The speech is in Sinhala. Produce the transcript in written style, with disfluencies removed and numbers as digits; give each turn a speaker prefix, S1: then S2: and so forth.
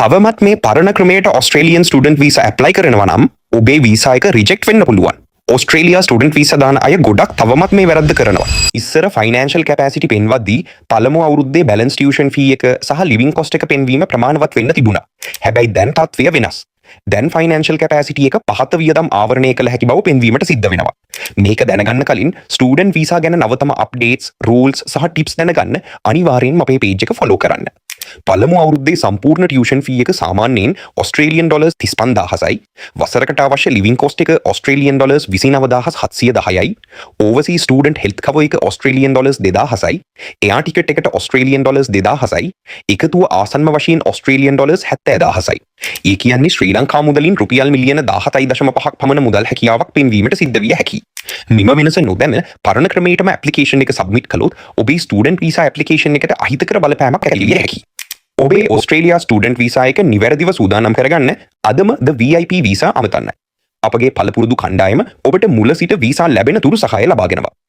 S1: තවමත් මේ පරණ ක්‍රමයට ඔස්ට්‍රේලියන් ස්ටුඩන්ට් වීසා ඇප්ලයි කරනවා නම් ඔබේ වීසා එක රිජෙක්ට් වෙන්න පුළුවන්. ඔස්ට්‍රේලියා ස්ටුඩන්ට් වීසා දාන අය ගොඩක් තවමත් මේ වැරද්ද කරනවා. ඉස්සර ෆයිනෑන්ෂල් කැපැසිටි පෙන්වද්දී පළමු අවුරුද්දේ බැලන්ස් ටියුෂන් ෆී එක සහ ලිවිං කොස්ට් එක පෙන්වීම ප්‍රමාණවත් වෙන්න තිබුණා. හැබැයි දැන් තත්ත්වය වෙනස්. දැන් ෆයිනෑන්ෂල් කැපැසිටි එක පහත වියදම් ආවරණය කළ හැකි බව පෙන්වීමට සිද්ධ වෙනවා. මේක දැනගන්න කලින් ස්ටුඩන්ට් වීසා ගැන නවතම අප්ඩේට්ස්, රූල්ස් සහ ටිප්ස් දැනගන්න අනිවාර්යෙන්ම අපේ පේජ් එක ෆලෝ කරන්න. පළමු අවුරුද්දේ සම්පූර්ණ ටියුෂන් ෆී එක සාමාන්‍යයෙන් ඔස්ට්‍රේලියන් ඩොලර්ස් 35000යි. වසරකට අවශ්‍ය ලිවිං කොස්ට් එක ඔස්ට්‍රේලියන් ඩොලර්ස් 29710යි. ඕවර්සීස් ස්ටුඩන්ට් හෙල්ත් කවර් එක ඔස්ට්‍රේලියන් ඩොලර්ස් 2000යි. එයා ටිකට් එකට ඔස්ට්‍රේලියන් ඩොලර්ස් 2000යි. එකතුව ආසන්නම වශයෙන් ඔස්ට්‍රේලියන් ඩොලර්ස් 70000යි. ඒ කියන්නේ ශ්‍රී ලංකා මුදලින් රුපියල් මිලියන 17.5ක් පමණ මුදල් හැකියාවක් පෙන්වීමට සිද්ධ විය හැකියි. මෙම වෙනස නොදැන පරණ ක්‍රමයටම ඇප්ලිකේෂන් එක සබ්මිට් කළොත් ඔබේ ස්ටුඩන්ට් වීසා ඇප්ලිකේෂන් එකට අහිතකර බලපෑමක් ඇතිවිය හැකියි. ඔබේ ඔස්ට්‍රේලියා ස්ටුඩන්ට් වීසා එක නිවැරදිව සූදානම් කරගන්න අදම ද VIP වීසා අමතන්න. අපගේ පළපුරුදු කණ්ඩායම ඔබට මුල සිට වීසා ලැබෙන තුරු සහාය ලබාගෙනවා.